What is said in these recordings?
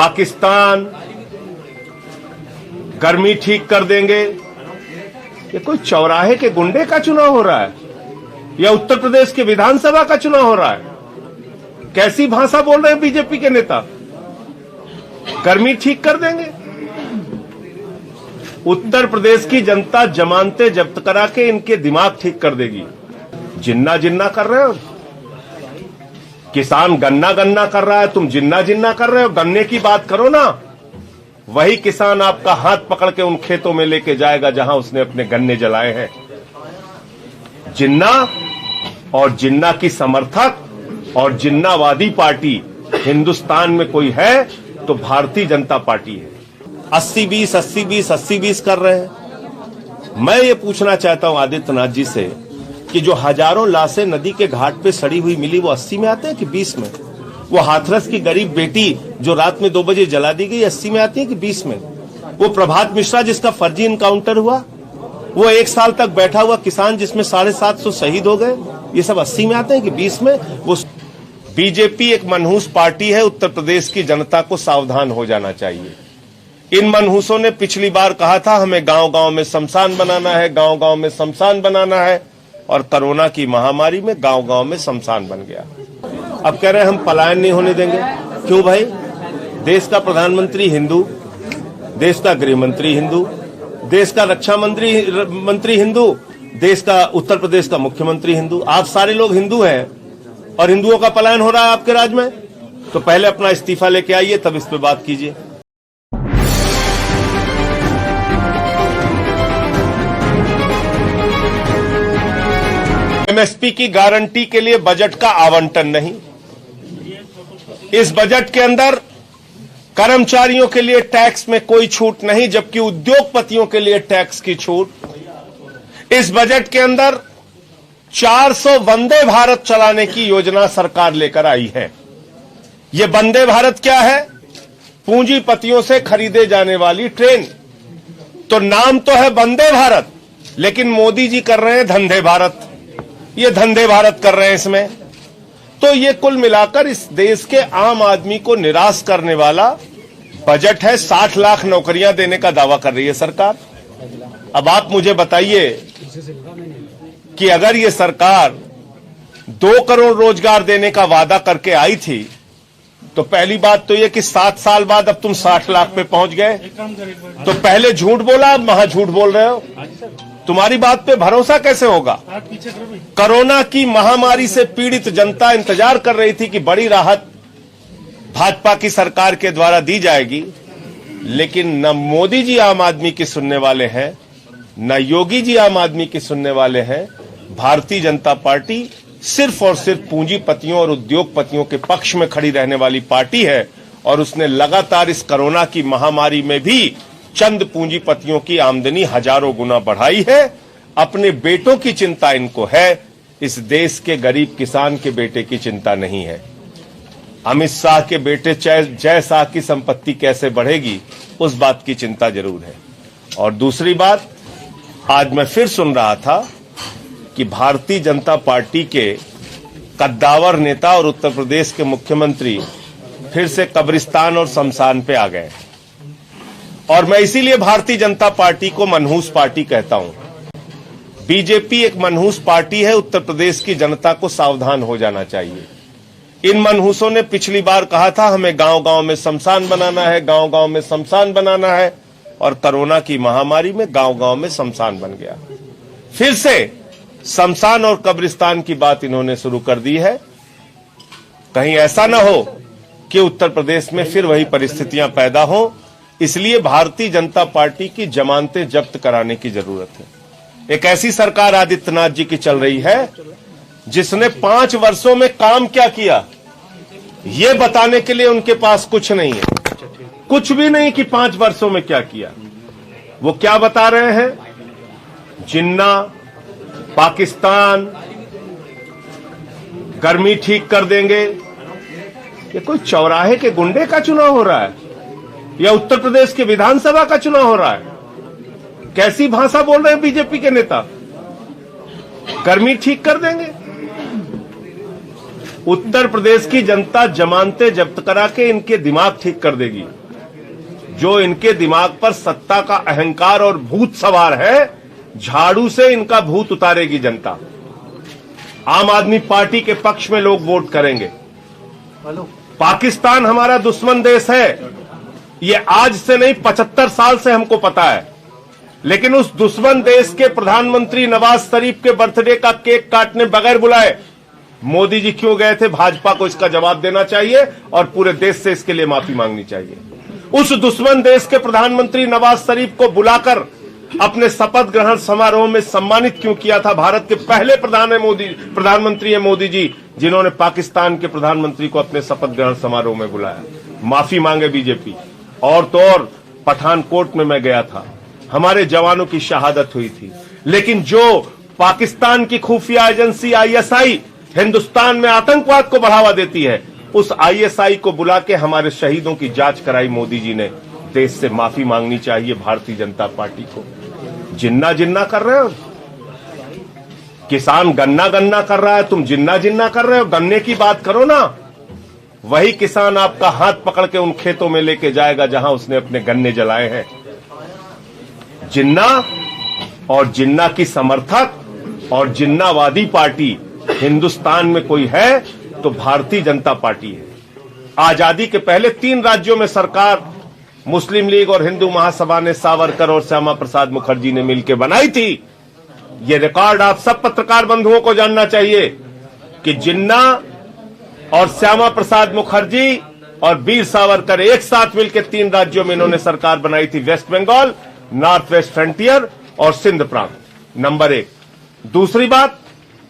पाकिस्तान, गर्मी ठीक कर देंगे। ये कोई चौराहे के गुंडे का चुनाव हो रहा है या उत्तर प्रदेश के विधानसभा का चुनाव हो रहा है? कैसी भाषा बोल रहे हैं बीजेपी के नेता? गर्मी ठीक कर देंगे। उत्तर प्रदेश की जनता जमानतें जब्त करा के इनके दिमाग ठीक कर देगी। जिन्ना जिन्ना कर रहे हो, किसान गन्ना गन्ना कर रहा है, तुम जिन्ना जिन्ना कर रहे हो। गन्ने की बात करो ना, वही किसान आपका हाथ पकड़ के उन खेतों में लेके जाएगा जहां उसने अपने गन्ने जलाए हैं। जिन्ना और जिन्ना की समर्थक और जिन्नावादी पार्टी हिंदुस्तान में कोई है तो भारतीय जनता पार्टी है। 80-20 80-20 80-20 कर रहे हैं। मैं ये पूछना चाहता हूं आदित्यनाथ जी से कि जो हजारों लाशें नदी के घाट पे सड़ी हुई मिली, वो 80 में आते हैं कि 20 में? वो हाथरस की गरीब बेटी जो रात में 2 बजे जला दी गई, 80 में आती है कि 20 में? वो प्रभात मिश्रा जिसका फर्जी इनकाउंटर हुआ, वो 1 साल तक बैठा हुआ किसान जिसमें 750 शहीद हो गए, ये सब 80 में आते हैं कि 20 में? वो बीजेपी एक मनहूस पार्टी है। उत्तर प्रदेश की जनता को सावधान हो जाना चाहिए। इन मनहूसों ने पिछली बार कहा था हमें गांव गांव में शमशान बनाना है, गांव गांव में शमशान बनाना है, और कोरोना की महामारी में गांव गांव में शमशान बन गया। अब कह रहे हैं हम पलायन नहीं होने देंगे। क्यों भाई? देश का प्रधानमंत्री हिंदू, देश का गृह मंत्री हिंदू, देश का रक्षा मंत्री हिंदू, देश का उत्तर प्रदेश का मुख्यमंत्री हिंदू। आप सारे लोग हिंदू हैं और हिंदुओं का पलायन हो रहा है आपके राज्य में। तो पहले अपना इस्तीफा लेके आइए, तब इस पे बात कीजिए। एमएसपी की गारंटी के लिए बजट का आवंटन नहीं। इस बजट के अंदर कर्मचारियों के लिए टैक्स में कोई छूट नहीं, जबकि उद्योगपतियों के लिए टैक्स की छूट। इस बजट के अंदर 400 वंदे भारत चलाने की योजना सरकार लेकर आई है। यह वंदे भारत क्या है? पूंजीपतियों से खरीदे जाने वाली ट्रेन। तो नाम तो है वंदे भारत, लेकिन मोदी जी कर रहे हैं धंधे भारत। ये धंधे भारत कर रहे हैं इसमें। तो ये कुल मिलाकर इस देश के आम आदमी को निराश करने वाला बजट है। 60 लाख नौकरियां देने का दावा कर रही है सरकार। अब आप मुझे बताइए कि अगर ये सरकार 2 करोड़ रोजगार देने का वादा करके आई थी, तो पहली बात तो ये कि 7 साल बाद अब तुम 60 लाख पे पहुंच गए। तो पहले झूठ बोला, अब महा झूठ बोल रहे हो। तुम्हारी बात पे भरोसा कैसे होगा? कोरोना की महामारी से पीड़ित जनता इंतजार कर रही थी कि बड़ी राहत भाजपा की सरकार के द्वारा दी जाएगी, लेकिन न मोदी जी आम आदमी की सुनने वाले हैं, न योगी जी आम आदमी की सुनने वाले हैं। भारतीय जनता पार्टी सिर्फ और सिर्फ पूंजीपतियों और उद्योगपतियों के पक्ष में खड़ी रहने वाली पार्टी है, और उसने लगातार इस कोरोना की महामारी में भी चंद पूंजीपतियों की आमदनी हजारों गुना बढ़ाई है। अपने बेटों की चिंता इनको है, इस देश के गरीब किसान के बेटे की चिंता नहीं है। अमित शाह के बेटे जय शाह की संपत्ति कैसे बढ़ेगी, उस बात की चिंता जरूर है। और दूसरी बात, आज मैं फिर सुन रहा था कि भारतीय जनता पार्टी के कद्दावर नेता और उत्तर प्रदेश के मुख्यमंत्री फिर से कब्रिस्तान और शमशान पे आ गए। और मैं इसीलिए भारतीय जनता पार्टी को मनहूस पार्टी कहता हूं। बीजेपी एक मनहूस पार्टी है। उत्तर प्रदेश की जनता को सावधान हो जाना चाहिए। इन मनहूसों ने पिछली बार कहा था हमें गांव गांव में शमशान बनाना है, गांव गांव में शमशान बनाना है, और कोरोना की महामारी में गांव गांव में शमशान बन गया। फिर से शमशान और कब्रिस्तान की बात इन्होंने शुरू कर दी है। कहीं ऐसा ना हो कि उत्तर प्रदेश में फिर वही परिस्थितियां पैदा हो। इसलिए भारतीय जनता पार्टी की जमानतें जब्त कराने की जरूरत है। एक ऐसी सरकार आदित्यनाथ जी की चल रही है जिसने 5 वर्षों में काम क्या किया, ये बताने के लिए उनके पास कुछ नहीं है। कुछ भी नहीं कि 5 वर्षों में क्या किया। वो क्या बता रहे हैं? जिन्ना, पाकिस्तान, गर्मी ठीक कर देंगे। ये कोई चौराहे के गुंडे का चुनाव हो रहा है या उत्तर प्रदेश के विधानसभा का चुनाव हो रहा है? कैसी भाषा बोल रहे हैं बीजेपी के नेता? गर्मी ठीक कर देंगे। उत्तर प्रदेश की जनता जमानतें जब्त करा के इनके दिमाग ठीक कर देगी। जो इनके दिमाग पर सत्ता का अहंकार और भूत सवार है, झाड़ू से इनका भूत उतारेगी जनता। आम आदमी पार्टी के पक्ष में लोग वोट करेंगे। पाकिस्तान हमारा दुश्मन देश है, ये आज से नहीं 75 साल से हमको पता है। लेकिन उस दुश्मन देश के प्रधानमंत्री नवाज शरीफ के बर्थडे का केक काटने बगैर बुलाए मोदी जी क्यों गए थे? भाजपा को इसका जवाब देना चाहिए और पूरे देश से इसके लिए माफी मांगनी चाहिए। उस दुश्मन देश के प्रधानमंत्री नवाज शरीफ को बुलाकर अपने शपथ ग्रहण समारोह में सम्मानित क्यों किया था? भारत के पहले प्रधानमंत्री है मोदी जी, जिन्होंने पाकिस्तान के प्रधानमंत्री को अपने शपथ ग्रहण समारोह में बुलाया। माफी मांगे बीजेपी। और तो और पठानकोट में मैं गया था, हमारे जवानों की शहादत हुई थी। लेकिन जो पाकिस्तान की खुफिया एजेंसी आईएसआई हिंदुस्तान में आतंकवाद को बढ़ावा देती है, उस आईएसआई को बुला के हमारे शहीदों की जांच कराई मोदी जी ने। देश से माफी मांगनी चाहिए भारतीय जनता पार्टी को। जिन्ना जिन्ना कर रहे हो, किसान गन्ना गन्ना कर रहा है, तुम जिन्ना जिन्ना कर रहे हो। गन्ने की बात करो ना, वही किसान आपका हाथ पकड़ के उन खेतों में लेके जाएगा जहां उसने अपने गन्ने जलाए हैं। जिन्ना और जिन्ना की समर्थक और जिन्नावादी पार्टी हिंदुस्तान में कोई है तो भारतीय जनता पार्टी है। आजादी के पहले 3 राज्यों में सरकार मुस्लिम लीग और हिंदू महासभा ने सावरकर और श्यामा प्रसाद मुखर्जी ने मिलकर बनाई थी। ये रिकॉर्ड आप सब पत्रकार बंधुओं को जानना चाहिए कि जिन्ना और श्यामा प्रसाद मुखर्जी और वीर सावरकर एक साथ मिलकर 3 राज्यों में इन्होंने सरकार बनाई थी, West Bengal, North West Frontier और सिंध प्रांत। नंबर 1। दूसरी बात,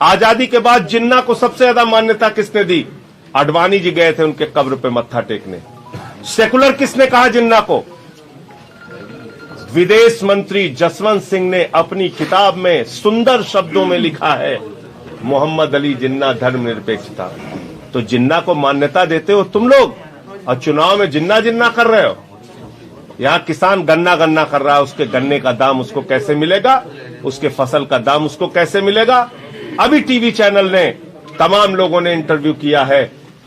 आजादी के बाद जिन्ना को सबसे ज्यादा मान्यता किसने दी? आडवाणी जी गए थे उनके कब्र पे मत्था टेकने। सेकुलर किसने कहा जिन्ना को? विदेश मंत्री जसवंत सिंह ने अपनी किताब में सुंदर शब्दों में लिखा है, मोहम्मद अली जिन्ना धर्मनिरपेक्षता। तो जिन्ना को मान्यता देते हो तुम लोग और चुनाव में जिन्ना जिन्ना कर रहे हो। यहां किसान गन्ना गन्ना कर रहा है, उसके गन्ने का दाम उसको कैसे मिलेगा? उसके फसल का दाम उसको कैसे मिलेगा? अभी टीवी चैनल ने, तमाम लोगों ने इंटरव्यू किया है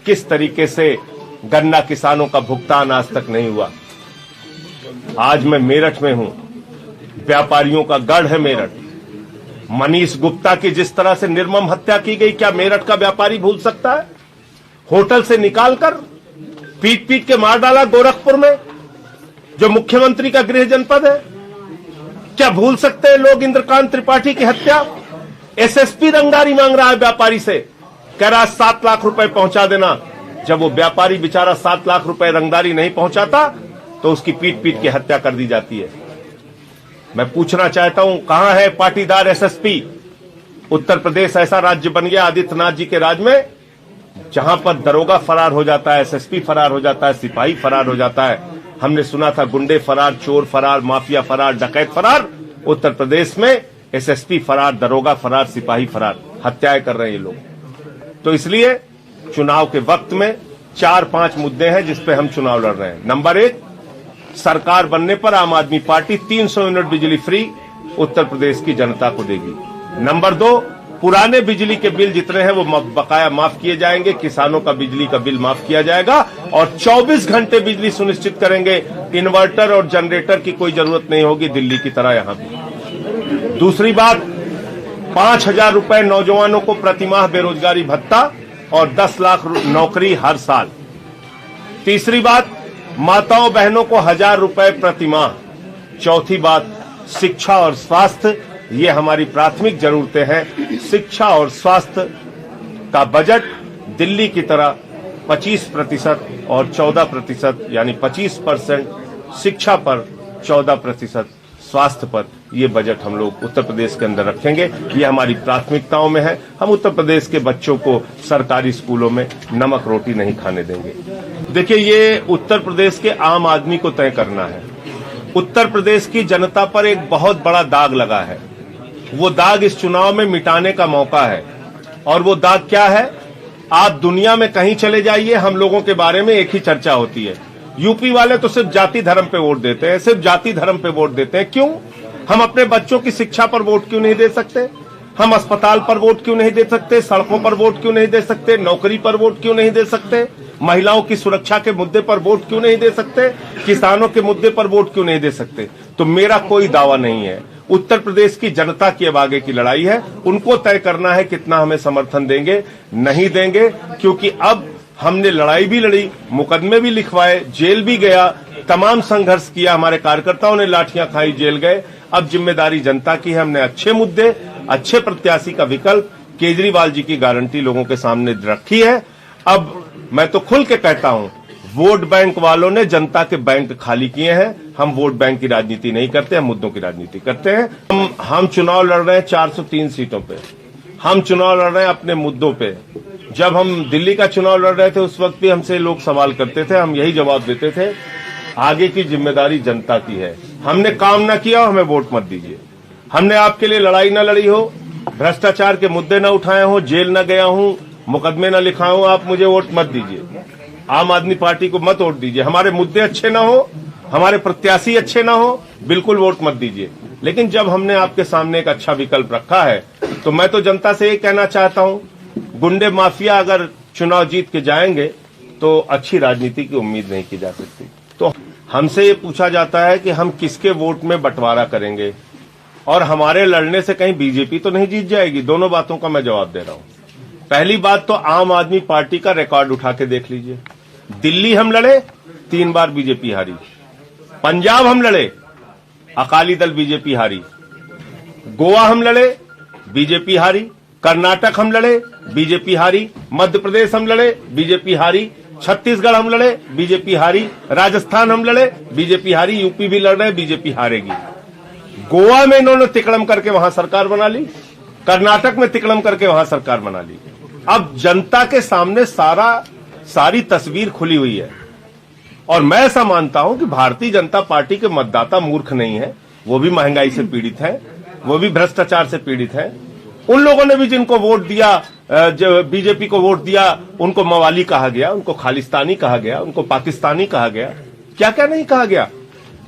किस तरीके से गन्ना किसानों का भुगतान आज तक नहीं हुआ। आज मैं मेरठ में हूं, व्यापारियों का गढ़ है मेरठ। मनीष गुप्ता की जिस तरह से निर्मम हत्या की गई, क्या मेरठ का व्यापारी भूल सकता है? होटल से निकालकर पीट पीट के मार डाला गोरखपुर में, जो मुख्यमंत्री का गृह जनपद है। क्या भूल सकते हैं लोग इंद्रकांत त्रिपाठी की हत्या? एसएसपी रंगदारी मांग रहा है व्यापारी से, कह रहा 7 लाख रुपए पहुंचा देना। जब वो व्यापारी बेचारा 7 लाख रुपए रंगदारी नहीं पहुंचाता तो उसकी पीट पीट के हत्या कर दी जाती है। मैं पूछना चाहता हूं, कहां है पाटीदार एसएसपी? उत्तर प्रदेश ऐसा राज्य बन गया आदित्यनाथ जी के राज में, जहां पर दरोगा फरार हो जाता है, एसएसपी फरार हो जाता है, सिपाही फरार हो जाता है। हमने सुना था गुंडे फरार, चोर फरार, माफिया फरार, डकैत फरार। उत्तर प्रदेश में एसएसपी फरार, दरोगा फरार, सिपाही फरार, हत्याएं कर रहे हैं ये लोग। तो इसलिए चुनाव के वक्त में 4-5 मुद्दे हैं जिस पे हम चुनाव लड़ रहे हैं। नंबर 1, सरकार बनने पर आम आदमी पार्टी 300 यूनिट बिजली फ्री उत्तर प्रदेश की जनता को देगी। नंबर 2, पुराने बिजली के बिल जितने हैं वो बकाया माफ किए जाएंगे, किसानों का बिजली का बिल माफ किया जाएगा और 24 घंटे बिजली सुनिश्चित करेंगे। इन्वर्टर और जनरेटर की कोई जरूरत नहीं होगी दिल्ली की तरह यहां भी। दूसरी बात, 5,000 रुपए नौजवानों को प्रतिमाह बेरोजगारी भत्ता और 10 लाख नौकरी हर साल। तीसरी बात, माताओं बहनों को 1,000 रुपए प्रतिमाह। चौथी बात, शिक्षा और स्वास्थ्य, ये हमारी प्राथमिक जरूरतें हैं। शिक्षा और स्वास्थ्य का बजट दिल्ली की तरह 25% और 14%, यानी 25% शिक्षा पर, 14% स्वास्थ्य पर, ये बजट हम लोग उत्तर प्रदेश के अंदर रखेंगे। ये हमारी प्राथमिकताओं में है। हम उत्तर प्रदेश के बच्चों को सरकारी स्कूलों में नमक रोटी नहीं खाने देंगे। देखिए, ये उत्तर प्रदेश के आम आदमी को तय करना है। उत्तर प्रदेश की जनता पर एक बहुत बड़ा दाग लगा है। वो दाग इस चुनाव में मिटाने का मौका है। और वो दाग क्या है? आप दुनिया में कहीं चले जाइए, हम लोगों के बारे में एक ही चर्चा होती है। यूपी वाले तो सिर्फ जाति धर्म पे वोट देते हैं, सिर्फ जाति धर्म पे वोट देते हैं। क्यों? हम अपने बच्चों की शिक्षा पर वोट क्यों नहीं दे सकते? हम अस्पताल पर वोट क्यों नहीं दे सकते, सड़कों पर वोट क्यों नहीं दे सकते, नौकरी पर वोट क्यों नहीं दे सकते, महिलाओं की सुरक्षा के मुद्दे पर वोट क्यों नहीं दे सकते, किसानों के मुद्दे पर वोट क्यों नहीं दे सकते। तो मेरा कोई दावा नहीं है। उत्तर प्रदेश की जनता की अब आगे की लड़ाई है, उनको तय करना है कितना हमें समर्थन देंगे, नहीं देंगे, क्योंकि अब हमने लड़ाई भी लड़ी, मुकदमे भी लिखवाए, जेल भी गया, तमाम संघर्ष किया, हमारे कार्यकर्ताओं ने लाठियां खाई, जेल गए। अब जिम्मेदारी जनता की है। हमने अच्छे मुद्दे, अच्छे प्रत्याशी का विकल्प, केजरीवाल जी की गारंटी लोगों के सामने रखी है। अब मैं तो खुल के कहता हूं, वोट बैंक वालों ने जनता के बैंक खाली किए हैं। हम वोट बैंक की राजनीति नहीं करते, हम मुद्दों की राजनीति करते हैं। हम चुनाव लड़ रहे हैं 403 सीटों पे, हम चुनाव लड़ रहे हैं अपने मुद्दों पे। जब हम दिल्ली का चुनाव लड़ रहे थे उस वक्त भी हमसे लोग सवाल करते थे, हम यही जवाब देते थे, आगे की जिम्मेदारी जनता की है। हमने काम ना किया, हमें वोट मत दीजिए। हमने आपके लिए लड़ाई न लड़ी हो, भ्रष्टाचार के मुद्दे न उठाए हो, जेल न गया हूं, मुकदमे न लिखाए हो, आप मुझे वोट मत दीजिए। आम आदमी पार्टी को मत वोट दीजिए। हमारे मुद्दे अच्छे ना हो, हमारे प्रत्याशी अच्छे ना हो, बिल्कुल वोट मत दीजिए। लेकिन जब हमने आपके सामने एक अच्छा विकल्प रखा है तो मैं तो जनता से ये कहना चाहता हूं, गुंडे माफिया अगर चुनाव जीत के जाएंगे तो अच्छी राजनीति की उम्मीद नहीं की जा सकती। तो हमसे ये पूछा जाता है कि हम किसके वोट में बंटवारा करेंगे और हमारे लड़ने से कहीं बीजेपी तो नहीं जीत जाएगी। दोनों बातों का मैं जवाब दे रहा हूं। पहली बात तो आम आदमी पार्टी का रिकॉर्ड उठा के देख लीजिए। दिल्ली हम लड़े, 3 बार बीजेपी हारी। पंजाब हम लड़े, अकाली दल बीजेपी हारी। गोवा हम लड़े, बीजेपी हारी। कर्नाटक हम लड़े, बीजेपी हारी। मध्य प्रदेश हम लड़े, बीजेपी हारी। छत्तीसगढ़ हम लड़े, बीजेपी हारी। राजस्थान हम लड़े, बीजेपी हारी। यूपी भी लड़ रहे, बीजेपी हारेगी। गोवा में इन्होंने तिकड़म करके वहां सरकार बना ली, कर्नाटक में तिकड़म करके वहां सरकार बना ली। अब जनता के सामने सारी तस्वीर खुली हुई है और मैं ऐसा मानता हूं कि भारतीय जनता पार्टी के मतदाता मूर्ख नहीं है। वो भी महंगाई से पीड़ित है, वो भी भ्रष्टाचार से पीड़ित है। उन लोगों ने भी जिनको वोट दिया, जो बीजेपी को वोट दिया, उनको मवाली कहा गया, उनको खालिस्तानी कहा गया, उनको पाकिस्तानी कहा गया, क्या क्या नहीं कहा गया।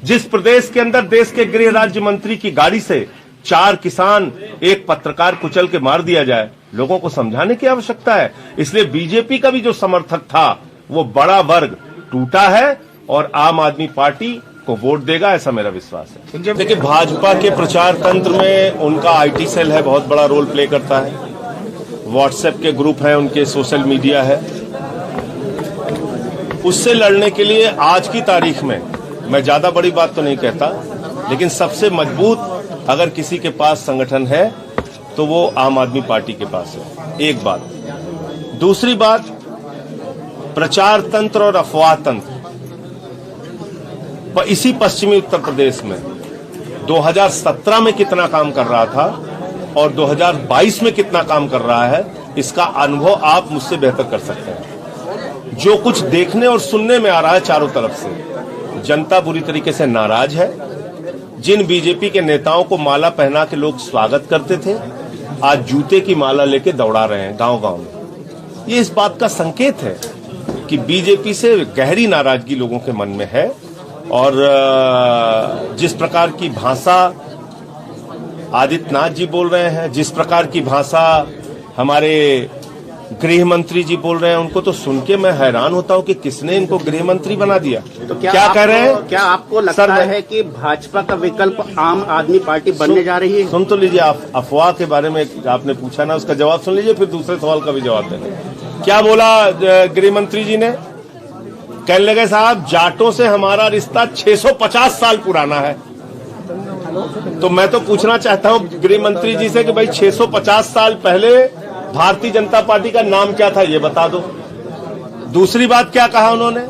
जिस प्रदेश के अंदर देश के गृह राज्य मंत्री की गाड़ी से 4 किसान, 1 पत्रकार कुचल के मार दिया जाए, लोगों को समझाने की आवश्यकता है। इसलिए बीजेपी का भी जो समर्थक था वो बड़ा वर्ग टूटा है और आम आदमी पार्टी को वोट देगा, ऐसा मेरा विश्वास है। देखिए, भाजपा के प्रचार तंत्र में उनका आईटी सेल है, बहुत बड़ा रोल प्ले करता है। व्हाट्सएप के ग्रुप हैं, उनके सोशल मीडिया है। उससे लड़ने के लिए आज की तारीख में मैं ज्यादा बड़ी बात तो नहीं कहता, लेकिन सबसे मजबूत अगर किसी के पास संगठन है तो वो आम आदमी पार्टी के पास है। एक बात। दूसरी बात, प्रचार तंत्र और अफवाह तंत्र इसी पश्चिमी उत्तर प्रदेश में 2017 में कितना काम कर रहा था और 2022 में कितना काम कर रहा है, इसका अनुभव आप मुझसे बेहतर कर सकते हैं। जो कुछ देखने और सुनने में आ रहा है चारों तरफ से, जनता बुरी तरीके से नाराज है। जिन बीजेपी के नेताओं को माला पहना के लोग स्वागत करते थे, आज जूते की माला लेके दौड़ा रहे हैं गांव-गांव में। ये इस बात का संकेत है कि बीजेपी से गहरी नाराजगी लोगों के मन में है और जिस प्रकार की भाषा आदित्यनाथ जी बोल रहे हैं, जिस प्रकार की भाषा हमारे गृह मंत्री जी बोल रहे हैं, उनको तो सुन के मैं हैरान होता हूं कि किसने इनको गृह मंत्री बना दिया। तो क्या कह रहे हैं? क्या आपको लगता है कि भाजपा का विकल्प आम आदमी पार्टी बनने जा रही है? सुन तो लीजिए, अफवाह के बारे में आपने पूछा ना, उसका जवाब सुन लीजिए, फिर दूसरे सवाल का भी जवाब देंगे। क्या बोला गृह मंत्री जी ने? कहने लगे, साहब जाटों से हमारा रिश्ता 650 साल पुराना है। तो मैं तो पूछना चाहता हूं गृह मंत्री जी से कि भाई 650 साल पहले भारतीय जनता पार्टी का नाम क्या था, ये बता दो। दूसरी बात क्या कहा उन्होंने?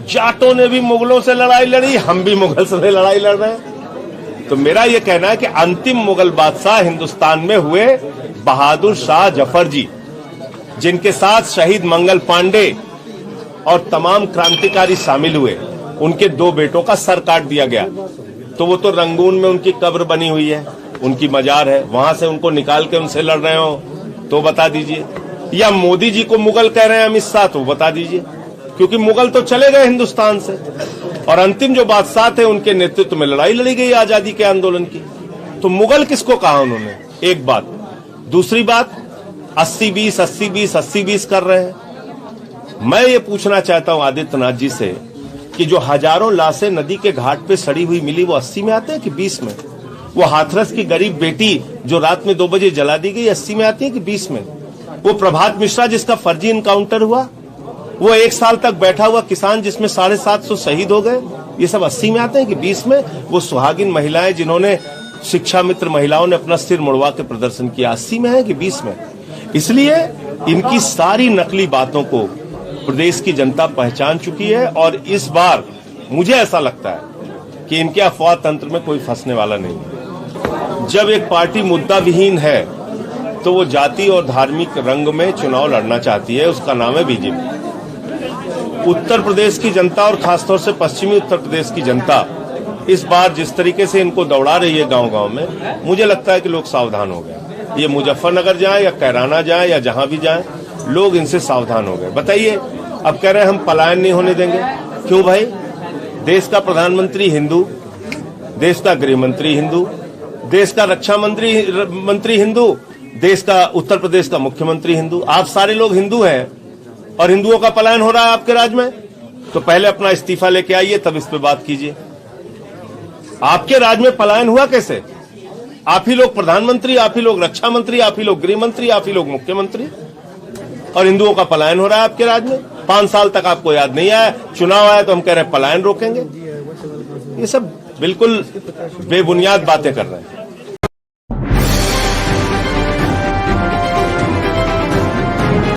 जाटों ने भी मुगलों से लड़ाई लड़ी, हम भी मुगल से लड़ाई लड़ रहे हैं। तो मेरा यह कहना है कि अंतिम मुगल बादशाह हिंदुस्तान में हुए बहादुर शाह जफर जी, जिनके साथ शहीद मंगल पांडे और तमाम क्रांतिकारी शामिल हुए, उनके 2 बेटों का सर काट दिया गया। तो वो तो रंगून में उनकी कब्र बनी हुई है, उनकी मजार है, वहां से उनको निकाल के उनसे लड़ रहे हो तो बता दीजिए। या मोदी जी को मुगल कह रहे हैं अमित शाह, तो बता दीजिए, क्योंकि मुगल तो चले गए हिंदुस्तान से और अंतिम जो बादशाह थे उनके नेतृत्व में लड़ाई लड़ी गई आजादी के आंदोलन की। तो मुगल किसको कहा उन्होंने? एक बात। दूसरी बात 80-20, 80-20, 80-20 कर रहे हैं। मैं ये पूछना चाहता हूं आदित्यनाथ जी से कि जो हजारों लाशें नदी के घाट पे सड़ी हुई मिली, वो 80 में आते हैं कि 20 में? वो हाथरस की गरीब बेटी जो रात में 2 बजे जला दी गई, 80 में आती है कि 20 में? वो प्रभात मिश्रा जिसका फर्जी इनकाउंटर हुआ, वो 1 साल तक बैठा हुआ किसान जिसमें 750 शहीद हो गए, ये सब 80 में आते हैं कि 20 में? वो सुहागिन महिलाएं जिन्होंने शिक्षा मित्र महिलाओं ने अपना सिर मुड़वा के प्रदर्शन किया, 80 में है कि 20 में? इसलिए इनकी सारी नकली बातों को प्रदेश की जनता पहचान चुकी है और इस बार मुझे ऐसा लगता है कि इनके अफवाह तंत्र में कोई फंसने वाला नहीं है। जब एक पार्टी मुद्दा विहीन है तो वो जाति और धार्मिक रंग में चुनाव लड़ना चाहती है, उसका नाम है बीजेपी। उत्तर प्रदेश की जनता और खासतौर से पश्चिमी उत्तर प्रदेश की जनता इस बार जिस तरीके से इनको दौड़ा रही है गांव-गांव में, मुझे लगता है कि लोग सावधान हो गए। ये मुजफ्फरनगर जाए या कैराना जाए या जहां भी जाए, लोग इनसे सावधान हो गए। बताइए, अब कह रहे हैं हम पलायन नहीं होने देंगे। क्यों भाई? देश का प्रधानमंत्री हिंदू, देश का गृह मंत्री हिंदू, देश का रक्षा मंत्री हिंदू, देश का उत्तर प्रदेश का मुख्यमंत्री हिंदू, आप सारे लोग हिंदू हैं और हिंदुओं का पलायन हो रहा है आपके राज्य में। तो पहले अपना इस्तीफा लेके आइए, तब इस पे बात कीजिए। आपके राज्य में पलायन हुआ कैसे? आप ही लोग प्रधानमंत्री, आप ही लोग रक्षा मंत्री, आप ही लोग गृह मंत्री, आप ही लोग मुख्यमंत्री, और हिंदुओं का पलायन हो रहा है आपके राज्य में। 5 साल तक आपको याद नहीं आया, चुनाव आया तो हम कह रहे हैं पलायन रोकेंगे। ये सब बिल्कुल बेबुनियाद बातें कर रहे हैं।